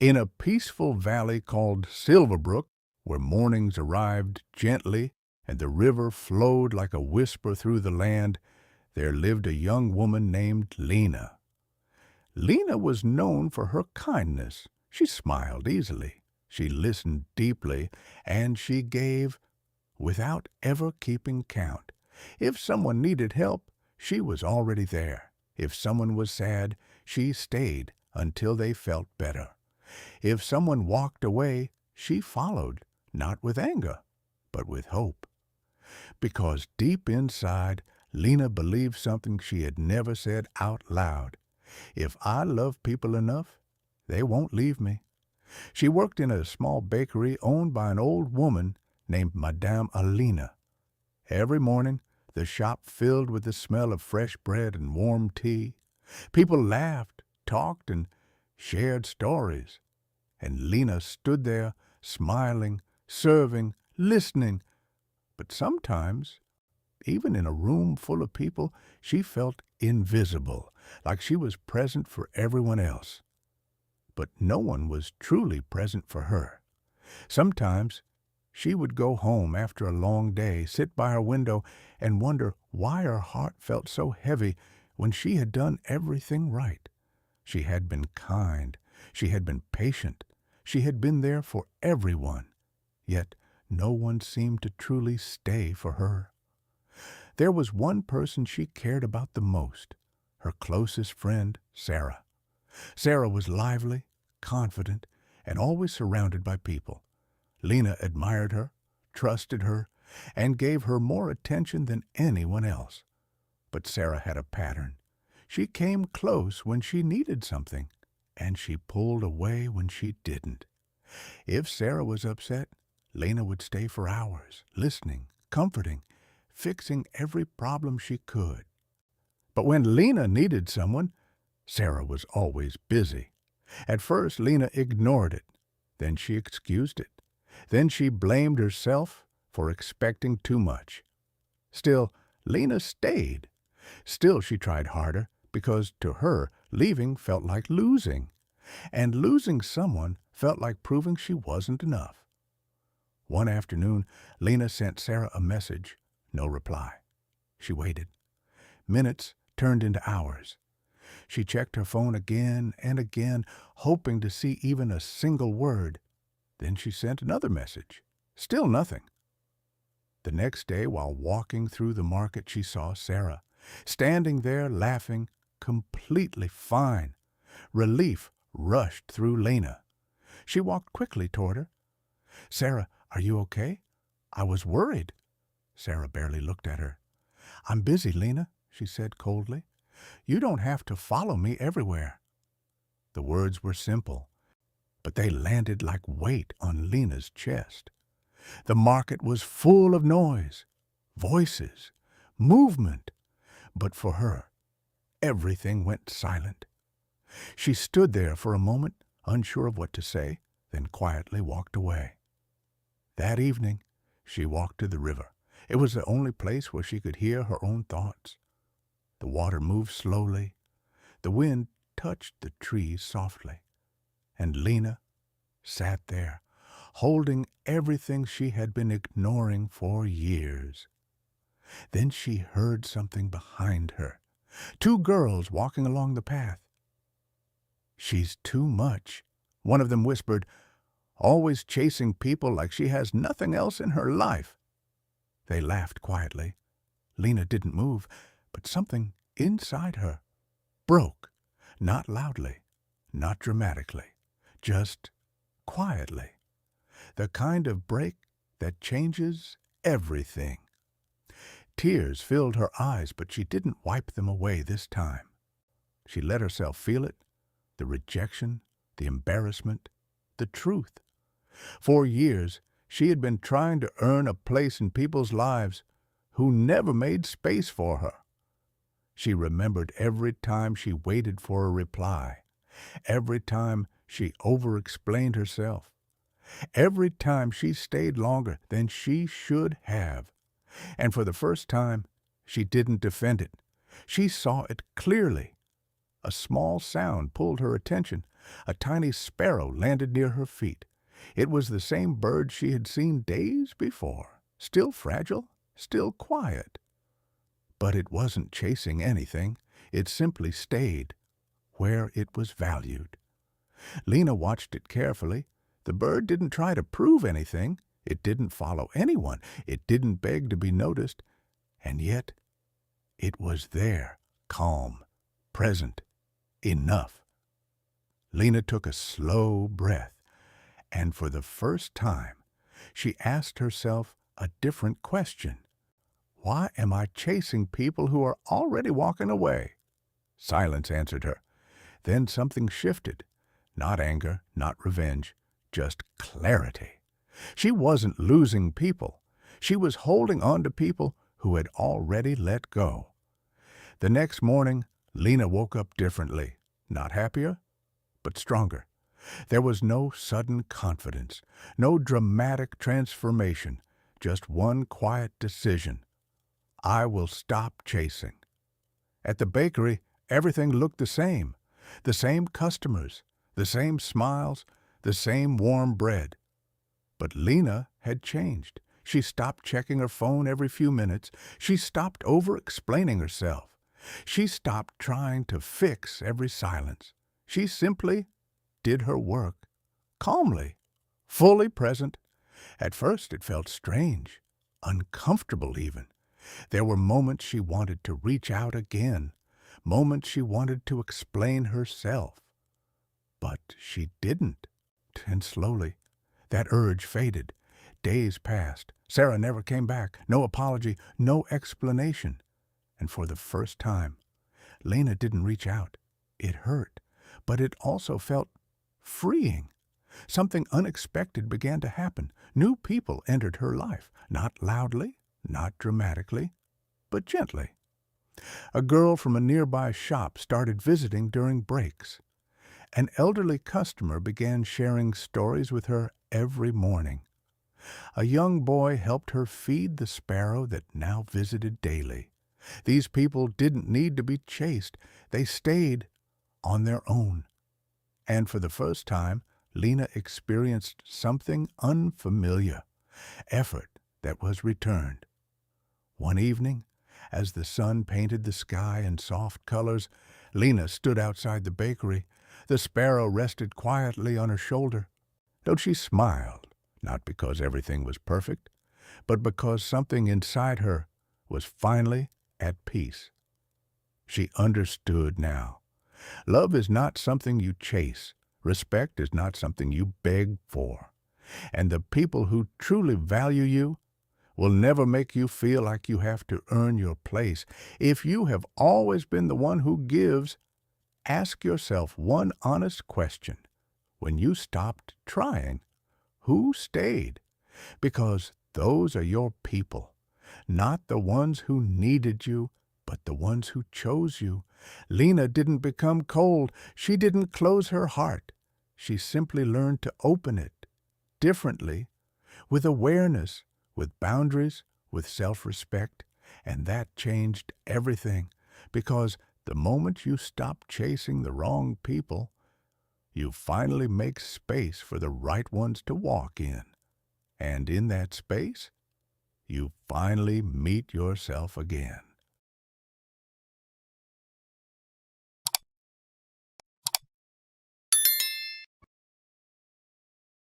In a peaceful valley called Silverbrook, where mornings arrived gently and the river flowed like a whisper through the land, there lived a young woman named Lena. Lena was known for her kindness. She smiled easily, she listened deeply, and she gave without ever keeping count. If someone needed help, she was already there. If someone was sad, she stayed until they felt better. If someone walked away, she followed, not with anger, but with hope. Because deep inside, Lena believed something she had never said out loud. If I love people enough, they won't leave me. She worked in a small bakery owned by an old woman named Madame Alina. Every morning, the shop filled with the smell of fresh bread and warm tea. People laughed, talked, and shared stories. And Lena stood there, smiling, serving, listening. But sometimes, even in a room full of people, she felt invisible, like she was present for everyone else. But no one was truly present for her. Sometimes she would go home after a long day, sit by her window, and wonder why her heart felt so heavy when she had done everything right. She had been kind. She had been patient. She had been there for everyone. Yet no one seemed to truly stay for her. There was one person she cared about the most, her closest friend, Sarah. Sarah was lively, confident, and always surrounded by people. Lena admired her, trusted her, and gave her more attention than anyone else. But Sarah had a pattern. She came close when she needed something, and she pulled away when she didn't. If Sarah was upset, Lena would stay for hours, listening, comforting, fixing every problem she could. But when Lena needed someone, Sarah was always busy. At first, Lena ignored it. Then she excused it. Then she blamed herself for expecting too much. Still, Lena stayed. Still, she tried harder because to her, leaving felt like losing. And losing someone felt like proving she wasn't enough. One afternoon, Lena sent Sarah a message. No reply. She waited. Minutes turned into hours. She checked her phone again and again, hoping to see even a single word. Then she sent another message. Still nothing. The next day, while walking through the market, she saw Sarah, standing there laughing, completely fine. Relief rushed through Lena. She walked quickly toward her. "Sarah, are you okay? I was worried." Sarah barely looked at her. "I'm busy, Lena," she said coldly. "You don't have to follow me everywhere." The words were simple, but they landed like weight on Lena's chest. The market was full of noise, voices, movement, but for her, everything went silent. She stood there for a moment, unsure of what to say, then quietly walked away. That evening, she walked to the river. It was the only place where she could hear her own thoughts. The water moved slowly. The wind touched the trees softly. And Lena sat there, holding everything she had been ignoring for years. Then she heard something behind her. Two girls walking along the path. "She's too much," one of them whispered, "always chasing people like she has nothing else in her life." They laughed quietly. Lena didn't move, but something inside her broke, not loudly, not dramatically, just quietly. The kind of break that changes everything. Tears filled her eyes, but she didn't wipe them away this time. She let herself feel it, the rejection, the embarrassment, the truth. For years, she had been trying to earn a place in people's lives who never made space for her. She remembered every time she waited for a reply, every time she over-explained herself, every time she stayed longer than she should have. And for the first time, she didn't defend it. She saw it clearly. A small sound pulled her attention, A tiny sparrow landed near her feet. It was the same bird she had seen days before, still fragile, still quiet. But it wasn't chasing anything. It simply stayed where it was valued. Lena watched it carefully. The bird didn't try to prove anything. It didn't follow anyone. It didn't beg to be noticed. And yet, it was there, calm, present, enough. Lena took a slow breath, and for the first time, she asked herself a different question. Why am I chasing people who are already walking away? Silence answered her. Then something shifted. Not anger, not revenge, just clarity. She wasn't losing people. She was holding on to people who had already let go. The next morning, Lena woke up differently. Not happier, but stronger. There was no sudden confidence, no dramatic transformation, just one quiet decision. I will stop chasing. At the bakery, everything looked the same customers, the same smiles, the same warm bread. But Lena had changed. She stopped checking her phone every few minutes. She stopped over-explaining herself. She stopped trying to fix every silence. She simply did her work, calmly, fully present. At first it felt strange, uncomfortable even. There were moments she wanted to reach out again, moments she wanted to explain herself. But she didn't. And slowly, that urge faded. Days passed. Sarah never came back. No apology, no explanation. And for the first time, Lena didn't reach out. It hurt, but it also felt freeing. Something unexpected began to happen. New people entered her life, not loudly, not dramatically, but gently. A girl from a nearby shop started visiting during breaks. An elderly customer began sharing stories with her every morning. A young boy helped her feed the sparrow that now visited daily. These people didn't need to be chased. They stayed on their own. And for the first time, Lena experienced something unfamiliar, effort that was returned. One evening, as the sun painted the sky in soft colors, Lena stood outside the bakery. The sparrow rested quietly on her shoulder. Though she smiled, not because everything was perfect, but because something inside her was finally at peace. She understood now. Love is not something you chase. Respect is not something you beg for. And the people who truly value you will never make you feel like you have to earn your place. If you have always been the one who gives, ask yourself one honest question. When you stopped trying, who stayed? Because those are your people, not the ones who needed you, but the ones who chose you. Lena didn't become cold. She didn't close her heart. She simply learned to open it differently, with awareness, with boundaries, with self-respect. And that changed everything, because the moment you stop chasing the wrong people, you finally make space for the right ones to walk in. And in that space, you finally meet yourself again.